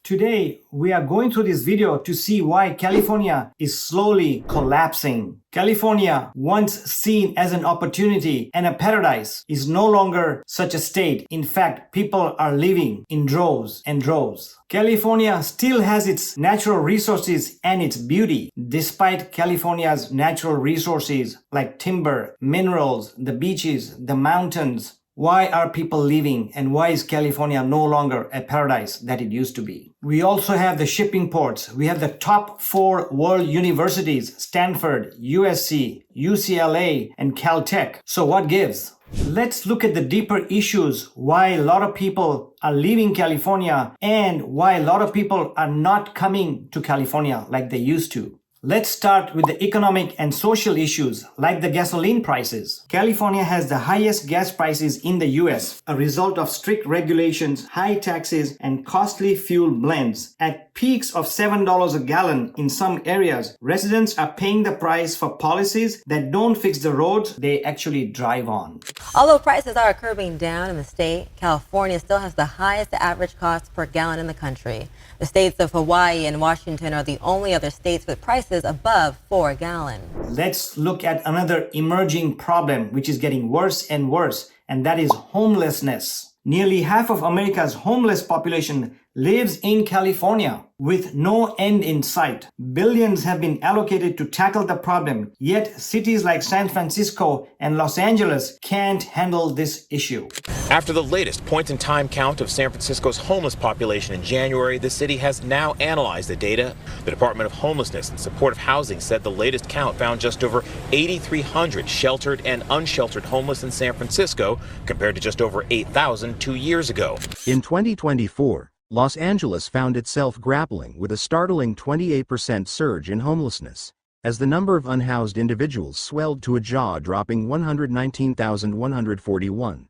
Today, we are going through this video to see why California is slowly collapsing. California, once seen as an opportunity and a paradise, is no longer such a state. In fact, people are leaving in droves and droves. California still has its natural resources and its beauty. Despite California's natural resources like timber, minerals, the beaches, the mountains, why are people leaving and why is California no longer a paradise that it used to be? We also have the shipping ports. We have the top 4 world universities, Stanford, USC, UCLA, and Caltech. So what gives? Let's look at the deeper issues why a lot of people are leaving California and why a lot of people are not coming to California like they used to. Let's start with the economic and social issues like the gasoline prices. California has the highest gas prices in the US, a result of strict regulations, high taxes, and costly fuel blends. At peaks of $7 a gallon in some areas, residents are paying the price for policies that don't fix the roads they actually drive on. Although prices are curbing down in the state, California still has the highest average cost per gallon in the country. The states of Hawaii and Washington are the only other states with prices above $4 a gallon. Let's look at another emerging problem which is getting worse and worse, and that is homelessness. Nearly half of America's homeless population lives in California with no end in sight. Billions have been allocated to tackle the problem, yet cities like San Francisco and Los Angeles can't handle this issue. After the latest point-in-time count of San Francisco's homeless population in January, the city has now analyzed the data. The Department of Homelessness and Supportive Housing said the latest count found just over 8,300 sheltered and unsheltered homeless in San Francisco, compared to just over 8,000 2 years ago. In 2024, Los Angeles found itself grappling with a startling 28% surge in homelessness, as the number of unhoused individuals swelled to a jaw-dropping 119,141.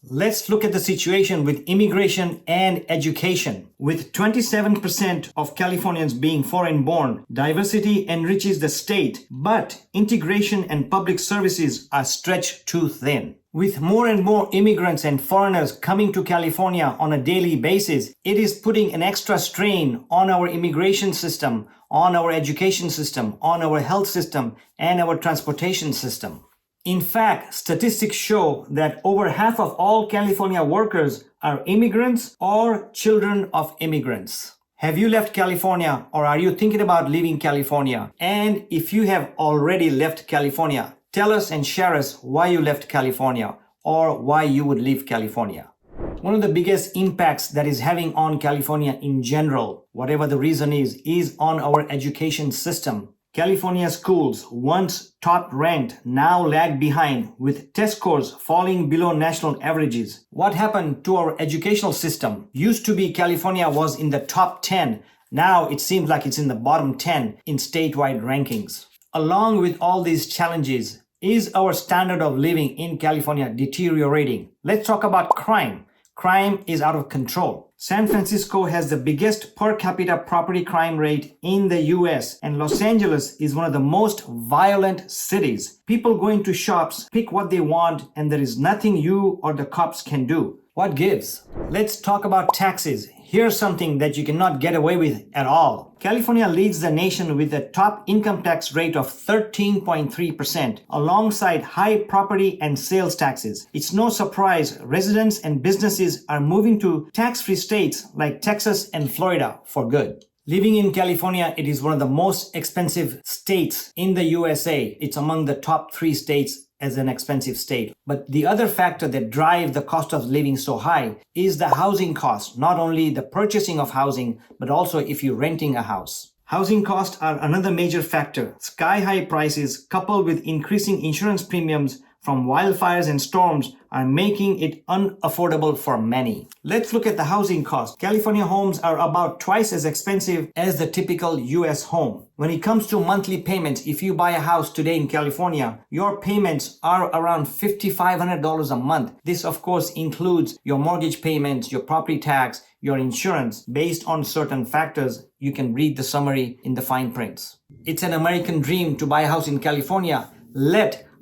Let's look at the situation with immigration and education. With 27% of Californians being foreign-born, diversity enriches the state, but integration and public services are stretched too thin. With more and more immigrants and foreigners coming to California on a daily basis, it is putting an extra strain on our immigration system, on our education system, on our health system, and our transportation system. In fact, statistics show that over half of all California workers are immigrants or children of immigrants. Have you left California or are you thinking about leaving California? And if you have already left California, tell us and share us why you left California or why you would leave California. One of the biggest impacts that is having on California in general, whatever the reason is on our education system. California schools, once top ranked, now lag behind with test scores falling below national averages. What happened to our educational system? Used to be California was in the top 10. Now it seems like it's in the bottom 10 in statewide rankings. Along with all these challenges, is our standard of living in California deteriorating? Let's talk about crime. Crime is out of control. San Francisco has the biggest per capita property crime rate in the US, and Los Angeles is one of the most violent cities. People go into shops, pick what they want, and there is nothing you or the cops can do. What gives? Let's talk about taxes. Here's something that you cannot get away with at all. California leads the nation with a top income tax rate of 13.3%, alongside high property and sales taxes. It's no surprise residents and businesses are moving to tax-free states like Texas and Florida for good. Living in California, it is one of the most expensive states in the USA. It's among the top 3 states as an expensive state. But the other factor that drives the cost of living so high is the housing cost, not only the purchasing of housing, but also if you're renting a house. Housing costs are another major factor. Sky-high prices coupled with increasing insurance premiums from wildfires and storms are making it unaffordable for many. Let's look at the housing cost. California homes are about twice as expensive as the typical US home. When it comes to monthly payments, if you buy a house today in California, your payments are around $5,500 a month. This of course includes your mortgage payments, your property tax, your insurance. Based on certain factors, you can read the summary in the fine prints. It's an American dream to buy a house in California.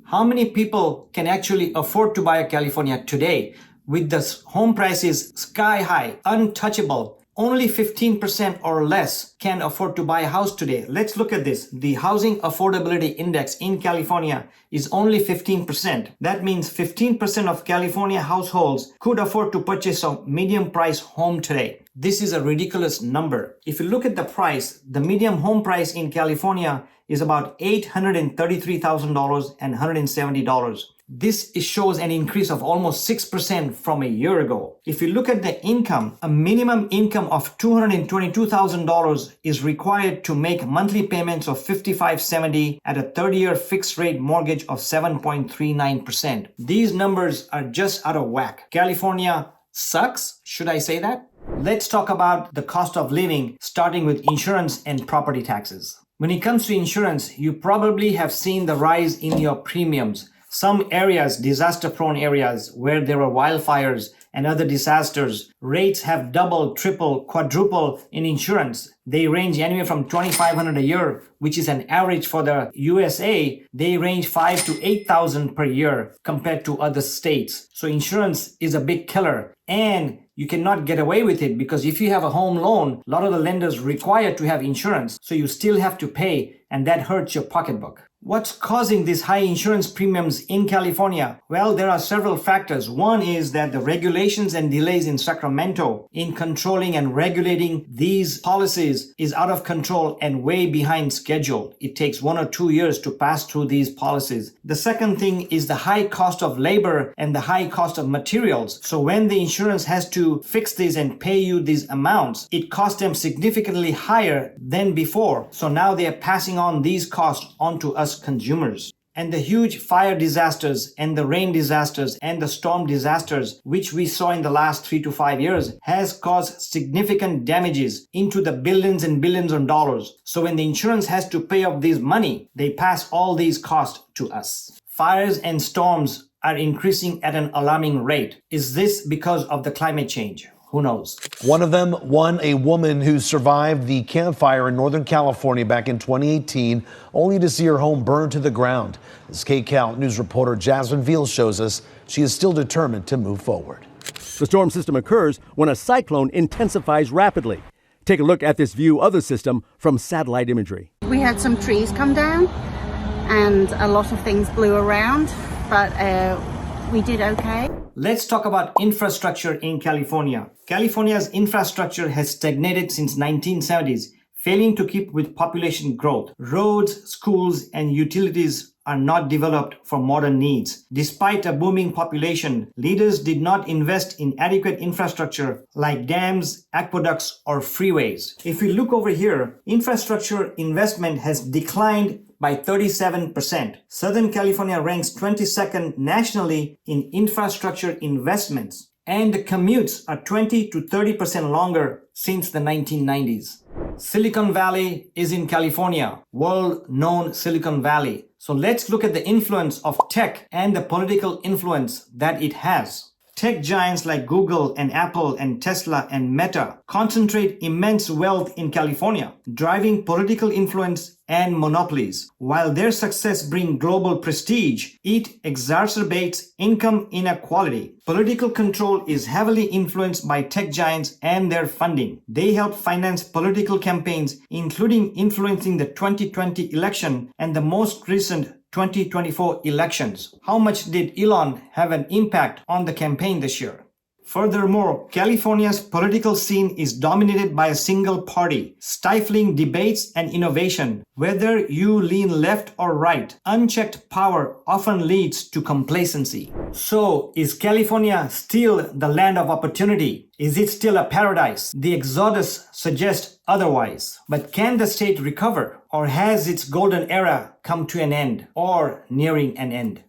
How many people can actually afford to buy a California today with the home prices sky high, untouchable, Only 15% or less can afford to buy a house today. Let's look at this. The housing affordability index in California is only 15%. That means 15% of California households could afford to purchase a medium price home today. This is a ridiculous number. If you look at the price, the median home price in California is about $833,000 and $170. This shows an increase of almost 6% from a year ago. If you look at the income, a minimum income of $222,000 is required to make monthly payments of $5,570 at a 30-year fixed rate mortgage of 7.39%. These numbers are just out of whack. California sucks, should I say that? Let's talk about the cost of living, starting with insurance and property taxes. When it comes to insurance, you probably have seen the rise in your premiums. Some areas, disaster-prone areas where there are wildfires and other disasters, rates have doubled, tripled, quadrupled in insurance. They range anywhere from $2,500 a year, which is an average for the USA. They range $5,000 to $8,000 per year compared to other states. So insurance is a big killer, and you cannot get away with it because if you have a home loan, a lot of the lenders require to have insurance, so you still have to pay, and that hurts your pocketbook. What's causing these high insurance premiums in California? Well, there are several factors. One is that the regulations and delays in Sacramento in controlling and regulating these policies is out of control and way behind schedule. It takes 1 or 2 years to pass through these policies. The second thing is the high cost of labor and the high cost of materials. So when the insurance has to fix these and pay you these amounts, it costs them significantly higher than before. So now they are passing on these costs onto us consumers. And the huge fire disasters and the rain disasters and the storm disasters, which we saw in the last 3 to 5 years, has caused significant damages into the billions and billions of dollars. So when the insurance has to pay off this money, they pass all these costs to us. Fires and storms are increasing at an alarming rate. Is this because of the climate change? Who knows? One of them, a woman who survived the Camp Fire in Northern California back in 2018, only to see her home burned to the ground. As KCAL News reporter Jasmine Veal shows us, she is still determined to move forward. The storm system occurs when a cyclone intensifies rapidly. Take a look at this view of the system from satellite imagery. We had some trees come down and a lot of things blew around, but we did okay. Let's talk about infrastructure in California. California's infrastructure has stagnated since 1970s, failing to keep with population growth. Roads, schools, and utilities are not developed for modern needs. Despite a booming population, leaders did not invest in adequate infrastructure like dams, aqueducts, or freeways. If we look over here, infrastructure investment has declined by 37%. Southern California ranks 22nd nationally in infrastructure investments, and the commutes are 20 to 30% longer since the 1990s. Silicon Valley is in California, world-known Silicon Valley. So let's look at the influence of tech and the political influence that it has. Tech giants like Google and Apple and Tesla and Meta concentrate immense wealth in California, driving political influence and monopolies. While their success brings global prestige, it exacerbates income inequality. Political control is heavily influenced by tech giants and their funding. They help finance political campaigns, including influencing the 2020 election and the most recent 2024 elections. How much did Elon have an impact on the campaign this year? Furthermore, California's political scene is dominated by a single party, stifling debates and innovation. Whether you lean left or right, unchecked power often leads to complacency. So, is California still the land of opportunity? Is it still a paradise? The exodus suggests otherwise. But can the state recover? Or has its golden era come to an end or nearing an end?